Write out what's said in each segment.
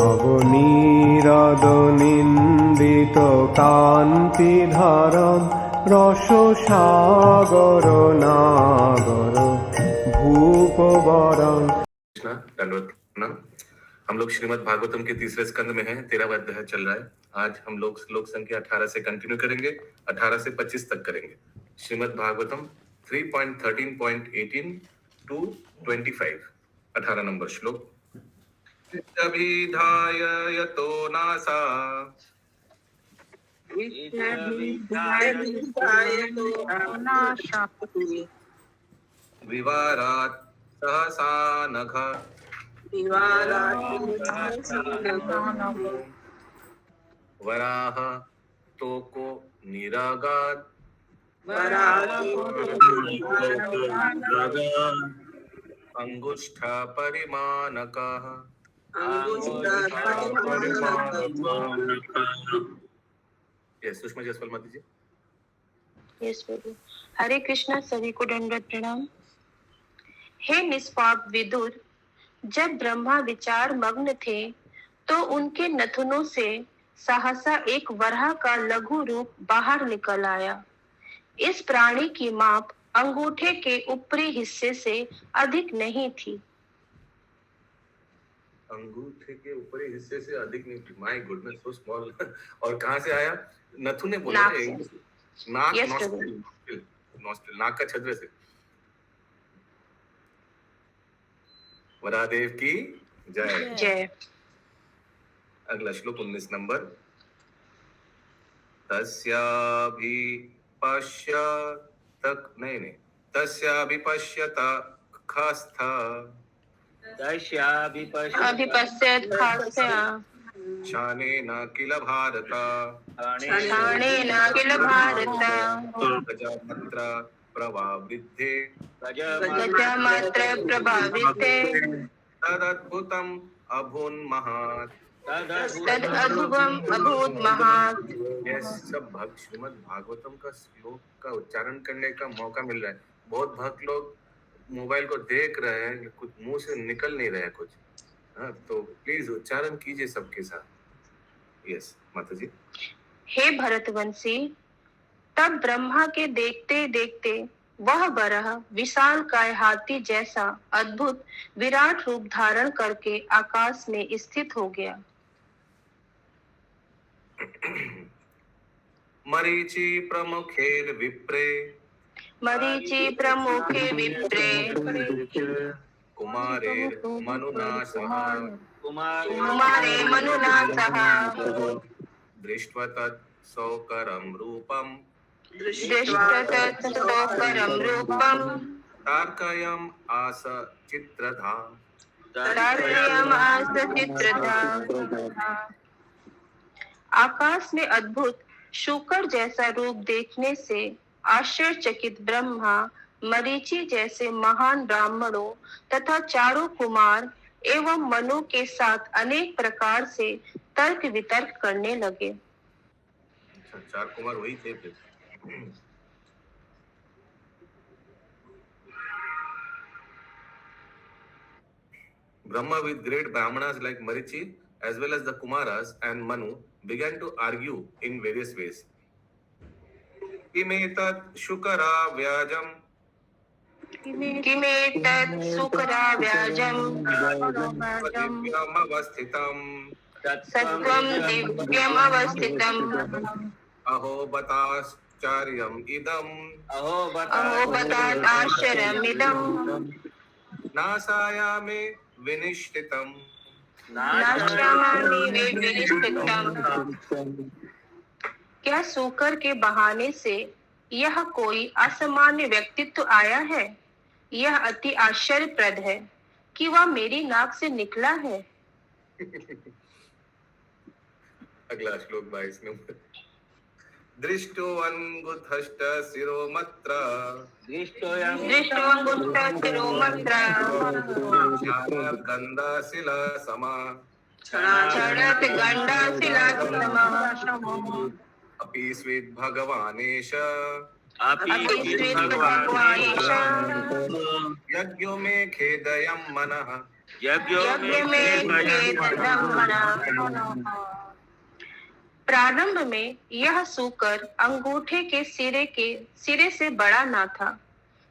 নবনীরদনিন্দিত কান্তিধারম রসসাগর নাগর ভূপবরং। दंडवत प्रणाम। हम लोग श्रीमद् भागवतम के तीसरे स्कंद में हैं। 13वां अध्याय चल रहा है। आज हम लोग श्लोक संख्या 18 से कंटिन्यू करेंगे, 18 से 25 तक करेंगे। श्रीमद् भागवतम 3.13.18 to 25, 18 नंबर श्लोक। विद्याभिधाय यतो नासा विवारात् सहसा नघ वराह तोको निरागात् अंगुष्ठा परिमानकः। यस, सुषमा जयसवाल माता जी। यस प्रभु। हरे कृष्णा। सभी को दंडवत प्रणाम। हे निष्पाप विदुर, जब ब्रह्मा विचार मग्न थे तो उनके नथुनों से सहसा एक वराह का लघु रूप बाहर निकल आया। इस प्राणी की माप अंगूठे के ऊपरी हिस्से से अधिक नहीं थी। अंगूठे के ऊपरी हिस्से से अधिक नहीं थी। My goodness, so small. और कहाँ से आया? नथु ने बोला नाक, नॉस्ट्रिल, नाक का छद्र से। वरादेव की जय जय। अगला श्लोक 19 नंबर। तस्याभिपश्यत खस्था शानेन किल भारत गजमात्र प्रभावृद्धे तदद्भुतम् अभून्महात्। यस, सब भक्त श्रीमद् भागवतम का श्लोक का उच्चारण करने का मौका मिल रहा है। बहुत भक्त लोग मोबाइल को देख रहे हैं, कुछ मुंह से निकल नहीं रहे कुछ। हाँ, तो प्लीज उच्चारण कीजिए सबके साथ। यस माता जी। हे भरतवंशी, तब ब्रह्मा के देखते देखते वह वराह विशाल काय हाथी जैसा अद्भुत विराट रूप धारण करके आकाश में स्थित हो गया। मरीचि प्रमुखेर विप्रे कुमारेर मनुना सह दृष्ट्वा तत् सौकरं रूपं तार्कयम् आस चित्रधा। आकाश में अद्भुत शूकर जैसा रूप देखने से आश्चर्यचकित ब्रह्मा मरीचि जैसे महान ब्राह्मणों तथा चारों कुमार एवं मनु के साथ अनेक प्रकार से तर्क वितर्क करने लगे। चार कुमार वही थे फिर। Brahma with great brahmanas like Marichi as well as the Kumaras and Manu began to argue in various ways. Kimetat shukara vyajam divyam avasthitam aho batascharya idam nasayame विनिष्ठितम। क्या सूकर के बहाने से यह कोई असामान्य व्यक्तित्व आया है? यह अति आश्चर्यप्रद है कि वह मेरी नाक से निकला है। अगला श्लोक 22 नंबर। दृष्टो अंगुष्ठ शिरोमत्र गंधाशिला समा अपि स्वेद भगवानेश यज्ञो मे खेदयं मनः यज्ञ में खेत ब्रह्मणा। प्रारंभ में यह सूकर अंगूठे के सिरे से बड़ा ना था,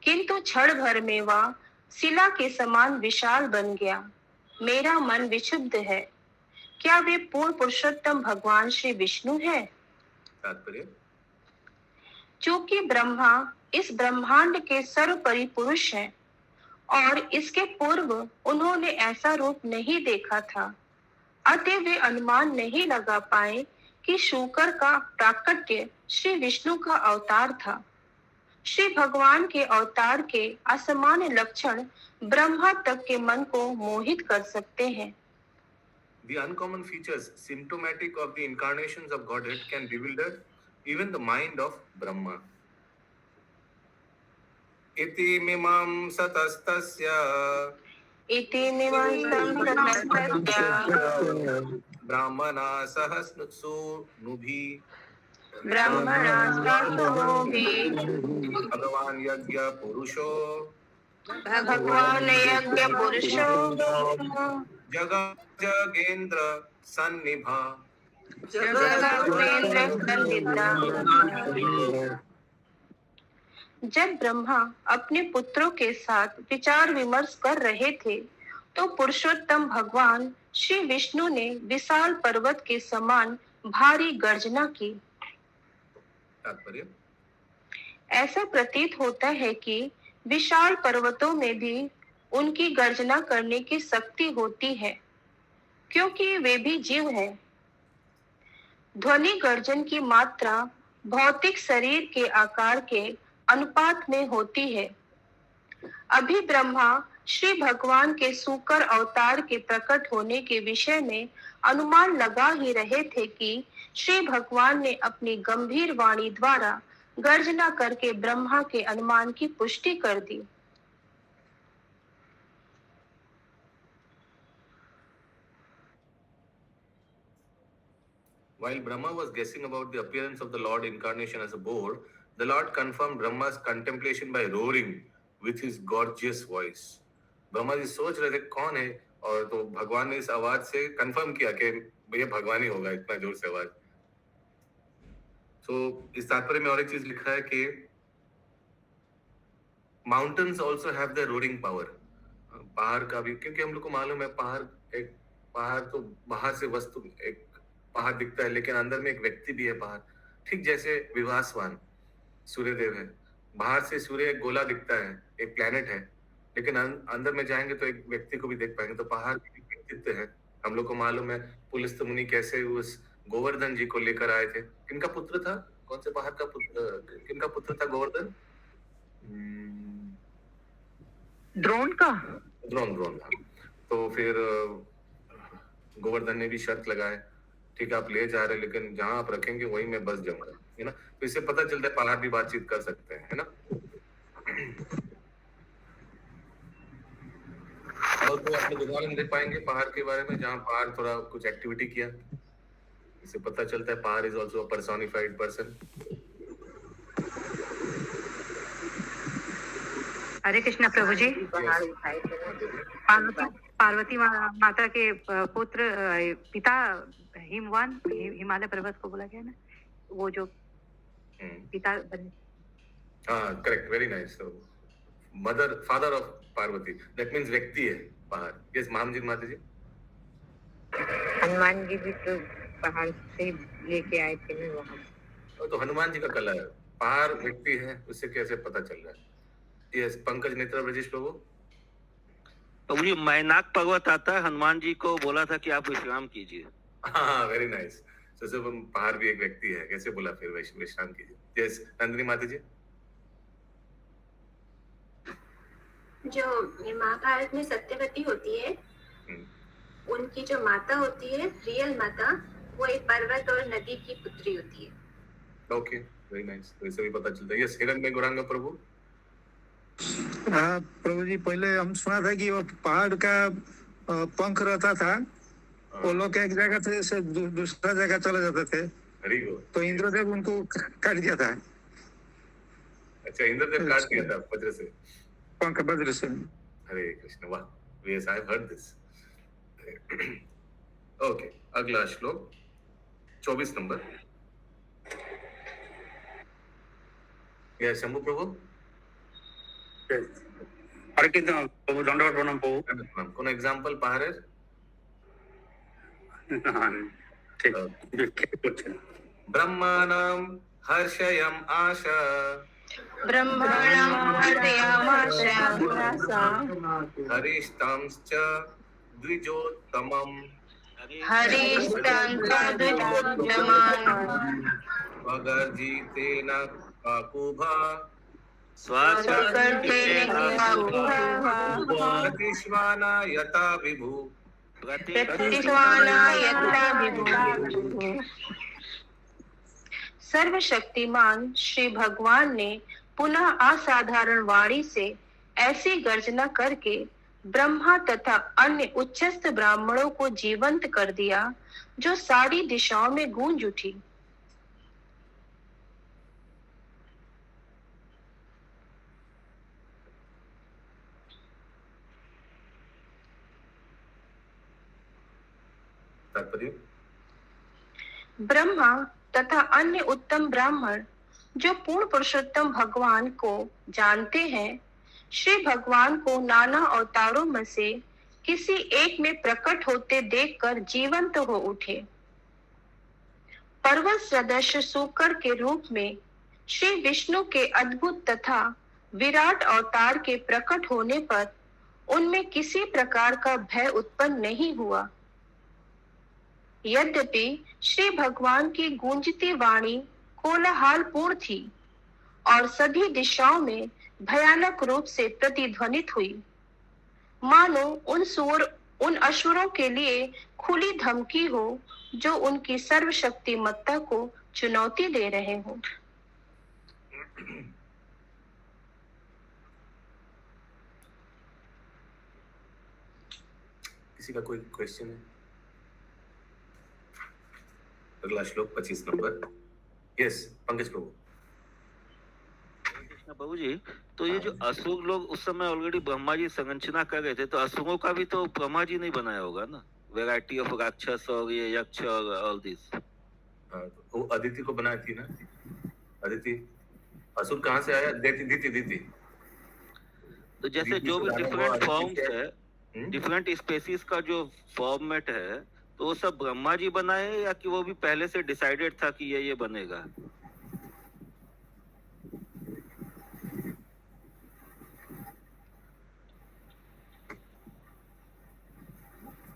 किंतु क्षण भर में वह शिला के समान विशाल बन गया। मेरा मन विक्षुब्ध है, क्या वे पूर्ण पुरुषोत्तम भगवान श्री विष्णु है? तात्पर्य, चूंकि ब्रह्मा इस ब्रह्मांड के सर्वोपरि पुरुष हैं और इसके पूर्व उन्होंने ऐसा रूप नहीं देखा था, अतः वे अनुमान नहीं लगा पाए कि शूकर का प्राकट्य श्री विष्णु का अवतार था। श्री भगवान के अवतार के असामान्य लक्षण ब्रह्मा तक के मन को मोहित कर सकते हैं। The uncommon features symptomatic of the incarnations of Godhead can bewilder even the mind of Brahma. इति मिमां सतस्त्स्य इति निवासं ततस्तस्य ब्राह्मणा सहस्नुभिः ब्रह्मणा स्वात्मोभिः भगवान यज्ञ पुरुषो भगवान यज्ञ पुरुषो जगेंद्र सन्निभा। जगदेन्द्र सन्निधा। जब ब्रह्मा अपने पुत्रों के साथ विचार विमर्श कर रहे थे, तो पुरुषोत्तम भगवान श्री विष्णु ने विशाल पर्वत के समान भारी गर्जना की। तात्पर्य, ऐसा प्रतीत होता है कि विशाल पर्वतों में भी उनकी गर्जना करने की शक्ति होती है, क्योंकि वे भी जीव हैं। ध्वनि गर्जन की मात्रा भौतिक शरीर के आकार के अनुपात में होती है। अभी ब्रह्मा श्री भगवान के सूकर अवतार के प्रकट होने के विषय में अनुमान लगा ही रहे थे कि श्री भगवान ने अपनी गंभीर वाणी द्वारा गर्जना करके ब्रह्मा के अनुमान की पुष्टि कर दी। While Brahma was guessing about the appearance of the Lord incarnation as a boar, the Lord confirmed Brahma's contemplation by roaring with his gorgeous voice. Brahma ji सोच रहे थे कौन है, और तो भगवान ने इस आवाज से कंफर्म किया कि ये भगवान ही होगा, इतना जोर से आवाज। तो इस तात्पर्य में और एक चीज लिखा है कि mountains also have the roaring power. पहाड़ का भी, क्योंकि हम लोग को मालूम है पहाड़ तो बाहर से वस्तु एक पहाड़ दिखता है, लेकिन अंदर में एक व्यक्ति भी है पहाड़। ठीक जैसे विवासवान सूर्यदेव है, बाहर से सूर्य एक गोला दिखता है, एक प्लेनेट है, लेकिन अंदर में जाएंगे तो एक व्यक्ति को भी देख पाएंगे। तो पहाड़ भी व्यक्तित्व है। हम लोग को मालूम है पुलस्त मुनि कैसे उस गोवर्धन जी को लेकर आए थे। किनका पुत्र था, कौन से पहाड़ का पुत्र, किनका पुत्र था गोवर्धन? द्रोण का। द्रोण। तो फिर गोवर्धन ने भी शर्त लगाए, ठीक है आप ले जा रहे, लेकिन जहां आप रखेंगे वहीं मैं बस जाऊंगा, है ना। तो इससे पता चलता है पहाड़ भी बातचीत कर सकते हैं, है ना। और तो आप लोग उदाहरण दे पाएंगे पहाड़ के बारे में, जहां पहाड़ थोड़ा कुछ एक्टिविटी किया, इससे पता चलता है पहाड़ is also a personified person. हरे कृष्णा प्रभु जी। पार्वती माता के पुत्र पिता हिमवान, हिमालय पर्वत को बोला गया ना, वो जो पिता बने। हाँ correct, very nice. Mother father of Parvati, that means व्यक्ति है पहाड़। यस महामजी माता जी। हनुमान जी भी तो पहाड़ से लेके आए थे ना वहाँ। तो हनुमान जी का कला है, पहाड़ व्यक्ति है, उससे कैसे पता चल रहा है। यस पंकज नेत्र ब्रजेश प्रभु। तो मुझे मैनाक पर्वत आता है, हनुमान जी को बोला था कि आप विश्राम कीजिए। हाँ वेरी नाइस। तो पहाड़ भी एक व्यक्ति है, कैसे बोला फिर विश्राम कीजिए। यस नंदिनी माता जी। जो महाभारत में सत्यवती होती है, उनकी जो माता होती है, रियल माता, वो एक पर्वत और नदी की पुत्री होती है। Okay very nice. तो इससे भी पता चलता है। यस हिरण्य गौरांग प्रभु। हाँ प्रभु जी, पहले हम सुना था कि वो पहाड़ का पंख रहता था, वो लोग एक जगह से दूसरा जगह चले जाते थे, तो इंद्रदेव उनको काट दिया था। अच्छा इंद्रदेव काट दिया था वज्र से, पंख वज्र से। हरे कृष्ण, वाह Yes, I've heard this. Okay, अगला श्लोक 24 नंबर. Yes, शंभू प्रभु. हरे कृष्ण प्रभु, दंडवत प्रणाम प्रभु. कोन एग्जांपल पाहरे? ठीक. ब्रह्माणाम हर्षयम आशा. ब्रह्मणं हृदयमाशा हरिष्टांश्च द्विजोत्तमम्. हरिष्टान् द्विजोत्तमान् स्वगर्जितेन काकुभा. स्वकर्तेन प्रतिश्वाना यथा विभु. प्रतिष्ठाना यथा विभु। सर्वशक्तिमान श्री भगवान ने पुनः असाधारण वाणी से ऐसी गर्जना करके ब्रह्मा तथा अन्य उच्चस्थ ब्राह्मणों को जीवंत कर दिया, जो सारी दिशाओं में गूंज उठी। ब्रह्मा तथा अन्य उत्तम ब्राह्मण जो पूर्ण पुरुषोत्तम भगवान को जानते हैं, श्री भगवान को नाना अवतारों में से किसी एक में प्रकट होते देखकर जीवंत हो उठे। पर्वत सदृश सूकर के रूप में श्री विष्णु के अद्भुत तथा विराट अवतार के प्रकट होने पर उनमें किसी प्रकार का भय उत्पन्न नहीं हुआ। यद्यपि श्री भगवान की गूंजती वाणी कोलाहल पूर्ण थी और सभी दिशाओं में भयानक रूप से प्रतिध्वनित हुई, मानो उन असुरों के लिए खुली धमकी हो जो उनकी सर्वशक्तिमत्ता को चुनौती दे रहे हो। किसी का कोई क्वेश्चन है? अगला श्लोक 25 नंबर. यस, पंकज प्रभु. प्रभु जी, तो ये जो असुर लोग उस समय ऑलरेडी ब्रह्मा जी संरचना कर रहे थे, तो असुरों का भी तो ब्रह्मा जी नहीं बनाया होगा ना? वैरायटी ऑफ राक्षस और ये यक्ष और ऑल दिस. वो अदिति को बनाई थी ना. अदिति असुर कहाँ से आया? दीति. तो जैसे जो भी डिफरेंट फॉर्म्स है, डिफरेंट स्पेसीज का जो फॉर्मेट है, तो वो सब ब्रह्मा जी बनाए या कि वो भी पहले से डिसाइडेड था कि ये बनेगा?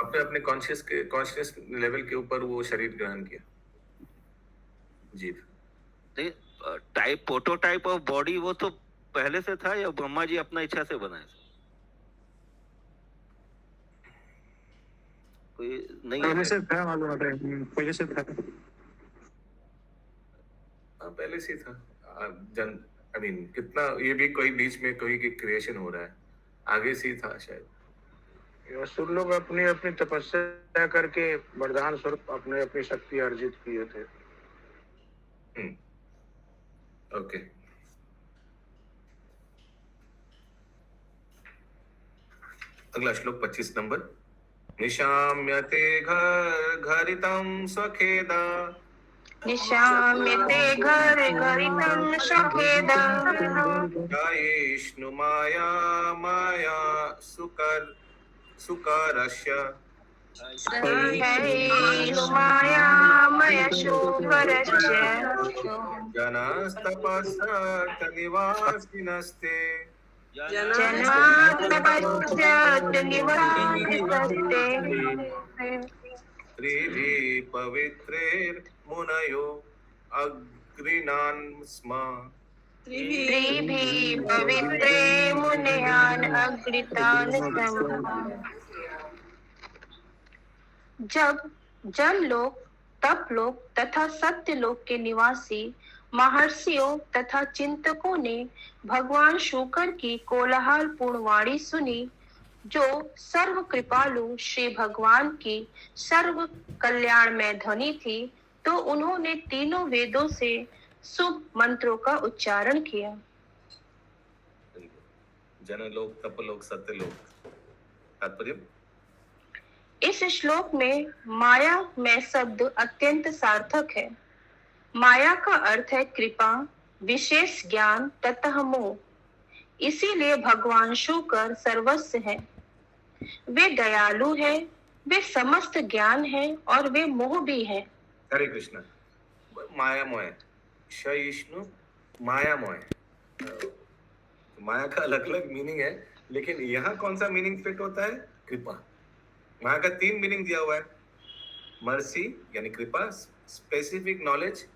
अपने अपने कॉन्शियस लेवल के ऊपर वो शरीर ग्रहण किया. जी. टाइप प्रोटोटाइप ऑफ बॉडी वो तो पहले से था या ब्रह्मा जी अपना इच्छा से बनाए? कोई नहीं, पहले से था, मालूम है, पहले से था. पहले से था. आई मीन कितना ये भी कोई बीच में कोई की क्रिएशन हो रहा है, आगे से ही था शायद. असुर लोग अपनी अपनी तपस्या करके वरदान स्वरूप अपने अपनी शक्ति अर्जित किए थे. ओके. अगला श्लोक 25 नंबर. निशाम्यते घरितं स्वखेदा. निशाम्यते घरितं स्वखेदा. जायेष्णु माया सुकरस्य. जनस्तपस्सनिवासिनस्ते. त्रिभिः पवित्रैर्मुनयो अग्रीणान् स्म. त्रिभिः पवित्रे मुनयान् अग्रितान् स्म. जब जन लोक, तप लोक तथा सत्य लोक के निवासी महर्षियों तथा चिंतकों ने भगवान शुकर की कोलाहल पूर्ण वाणी सुनी, जो सर्व कृपालु श्री भगवान की सर्व कल्याणमय ध्वनि थी, तो उन्होंने तीनों वेदों से शुभ मंत्रों का उच्चारण किया. जनलोक, तपलोक, सत्यलोक. तात्पर्य, इस श्लोक में माया में शब्द अत्यंत सार्थक है। माया का अर्थ है कृपा, विशेष ज्ञान तथा मोह। इसीलिए भगवान शुकर सर्वस्व है। वे दयालु है, वे समस्त ज्ञान है और वे मोह भी है। हरे कृष्ण। मायामय, क्षयिष्णु मायामय, माया का अलग अलग मीनिंग है, लेकिन यहाँ कौन सा मीनिंग फिट होता है? कृपा। माया का 3 मीनिंग दिया हुआ है। मर्सी यानी कृपा, स्पेसिफिक नॉलेज,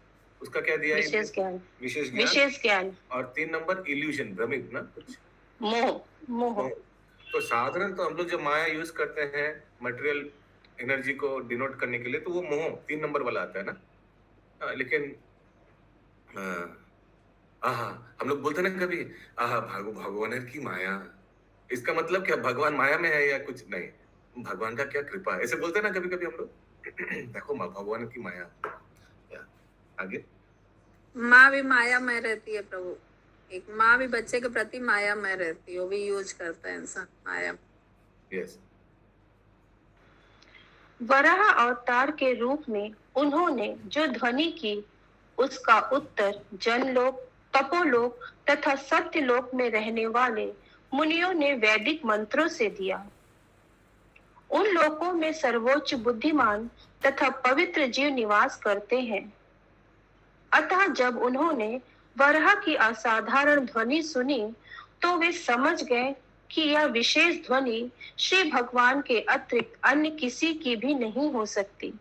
उसका क्या दिया है? विशेष ज्ञान। विशेष विशेष ज्ञान। और 3 नंबर इल्यूजन, भ्रमित ना कुछ, मोह। तो साधारण तो हम लोग जब माया यूज करते हैं मटेरियल एनर्जी को डिनोट करने के लिए, तो वो मोह 3 नंबर वाला आता है ना। लेकिन हम लोग बोलते ना कभी, भगवान की माया, इसका मतलब क्या? भगवान माया में है या कुछ नहीं? भगवान का क्या कृपा है, ऐसे बोलते ना कभी कभी हम लोग। देखो भगवान की माया। आगे, माँ भी माया में रहती है प्रभु। एक माँ भी बच्चे के प्रति माया में रहती है, वो भी यूज करता है इंसान माया। यस। वराह अवतार के रूप में उन्होंने जो ध्वनि की, उसका उत्तर जनलोक, तपोलोक तथा सत्यलोक में रहने वाले मुनियों ने वैदिक मंत्रों से दिया। उन लोकों में सर्वोच्च बुद्धिमान तथा पवित्र जीव निवास करते हैं। अतः जब उन्होंने वराह की असाधारण ध्वनि सुनी, तो वे समझ गए कि यह विशेष ध्वनि श्री भगवान के अतिरिक्त अन्य किसी की भी नहीं हो सकती।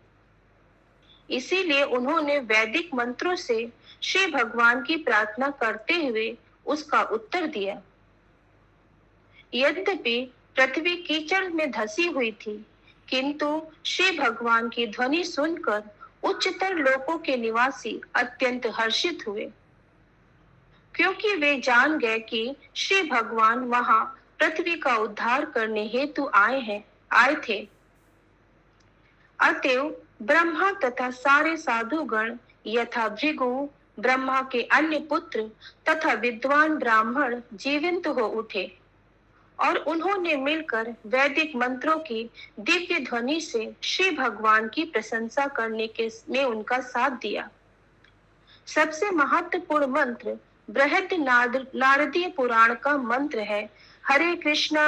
इसीलिए उन्होंने वैदिक मंत्रों से श्री भगवान की प्रार्थना करते हुए उसका उत्तर दिया। यद्यपि पृथ्वी कीचड़ में धसी हुई थी, किंतु श्री भगवान की ध्वनि सुनकर उच्चतर लोकों के निवासी अत्यंत हर्षित हुए, क्योंकि वे जान गए कि श्री भगवान वहां पृथ्वी का उद्धार करने हेतु आए थे। अतएव ब्रह्मा तथा सारे साधुगण यथा भृगु, ब्रह्मा के अन्य पुत्र तथा विद्वान ब्राह्मण जीवंत हो उठे और उन्होंने मिलकर वैदिक मंत्रों की दिव्य ध्वनि से श्री भगवान की प्रशंसा करने में उनका साथ दिया। सबसे महत्वपूर्ण मंत्र बृहद नारदीय पुराण का मंत्र है, हरे कृष्णा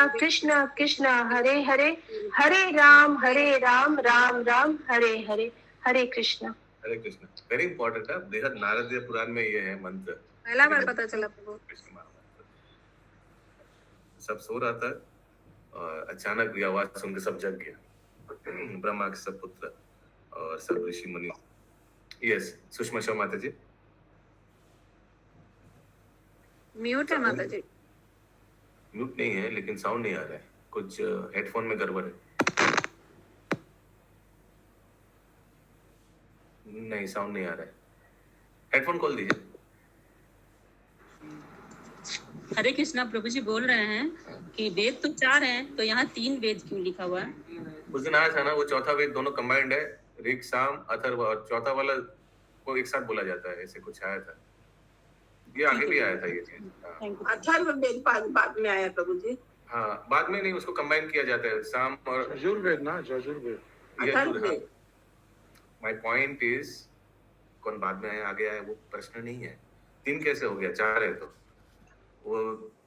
कृष्णा कृष्णा हरे हरे, हरे राम राम राम हरे हरे, हरे कृष्णा। हरे कृष्णा वेरी इंपॉर्टेंट है। बृहद नारदीय पुराण में ये है मंत्र। पहला बार पता चला प्रभु। सब सो रहा था और अचानक ये आवाज सुन के सब जग गया। ब्रह्मा के सब पुत्र और सब ऋषि मुनि। यस, सुषमा शर्मा माता जी। म्यूट है माता जी। म्यूट नहीं है, लेकिन साउंड नहीं आ रहा है, कुछ हेडफोन में गड़बड़ है। नहीं, साउंड नहीं आ रहा है, हेडफोन खोल दीजिए। हरे कृष्णा। प्रभु जी बोल रहे हैं कि वेद तो 4 हैं, तो यहाँ 3 वेद क्यों लिखा हुआ है? उस दिन आया था ना, वो चौथा वेद दोनों कंबाइंड है, ऋग साम अथर्व, और चौथा वाला को एक साथ बोला जाता है, ऐसे कुछ आया था। ये आगे भी आया था ये चीज। अथर्व वेद बाद में आया प्रभु जी। हाँ, बाद में नहीं, उसको कंबाइन किया जाता है, साम और यजुर्वेद ना, Yajurveda. Atharvaveda. My point is, कौन बाद में आया आगे आया वो प्रश्न नहीं है। 3 कैसे हो गया, 4 है, तो वो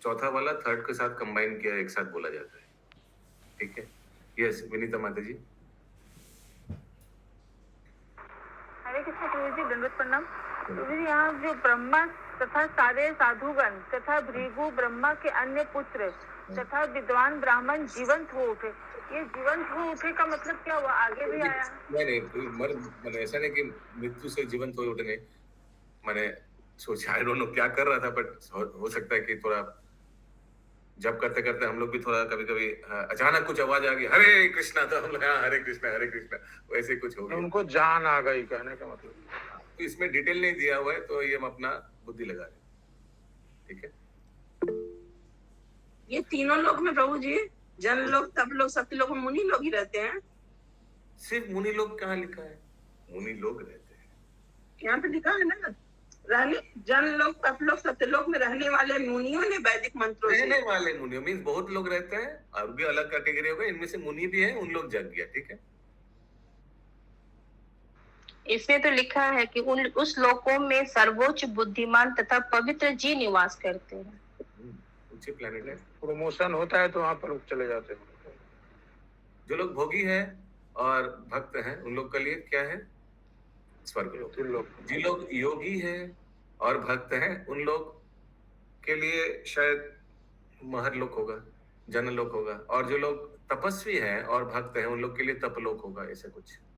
चौथा वाला थर्ड के साथ कंबाइन किया, एक साथ बोला जाता है। ठीक है। यस, विनीता माता जी। हरे कृष्ण प्रभु जी, दंडवत प्रणाम। प्रभु जी, यहाँ जो ब्रह्मा तथा सारे साधुगण तथा भृगु, ब्रह्मा के अन्य पुत्र तथा विद्वान ब्राह्मण जीवंत हो उठे, ये जीवंत हो उठे का मतलब क्या हुआ? आगे भी आया? नहीं, मैंने ऐसा नहीं कि मृत्यु से जीवंत हो उठने, मैंने सोचा, आई डोंट नो क्या कर रहा था, बट हो सकता है कि थोड़ा जब करते करते हम लोग भी थोड़ा कभी कभी अचानक कुछ आवाज आ गई, हरे कृष्णा, तो हम लोग हरे कृष्णा, वैसे कुछ हो गया। उनको जान आ गई, कहने का मतलब। तो इसमें डिटेल नहीं दिया हुआ है, तो ये हम अपना बुद्धि लगा रहे हैं। ठीक है। ये तीनों लोग में प्रभु जी, जन लोग, तब लोग, सत्य लोग, मुनि लोग ही रहते हैं। सिर्फ मुनि लोग कहाँ लिखा है? मुनि लोग रहते हैं, यहाँ पे लिखा है ना। जन लोग तपलोक सत्यलोक में रहने वाले मुनियों ने वैदिक मंत्रों से रहने वाले मुनियों मीन्स बहुत लोग रहते हैं और भी अलग कैटेगरी होगा, इनमें से मुनि भी है, उन लोग जग गया। ठीक है, इसमें तो लिखा है कि उस लोकों में सर्वोच्च बुद्धिमान तथा पवित्र जी निवास करते हैं। ऊंचे प्लेनेट है, प्रमोशन होता है तो वहां पर चले जाते हैं। जो लोग भोगी है और भक्त हैं उन लोग के लिए क्या है? स्वर्ग लोक। जिन लोग योगी है और भक्त हैं उन लोग के लिए शायद महर लोक होगा, जनलोक होगा, और जो लोग तपस्वी हैं और भक्त हैं उन लोग के लिए तपलोक होगा, ऐसा कुछ।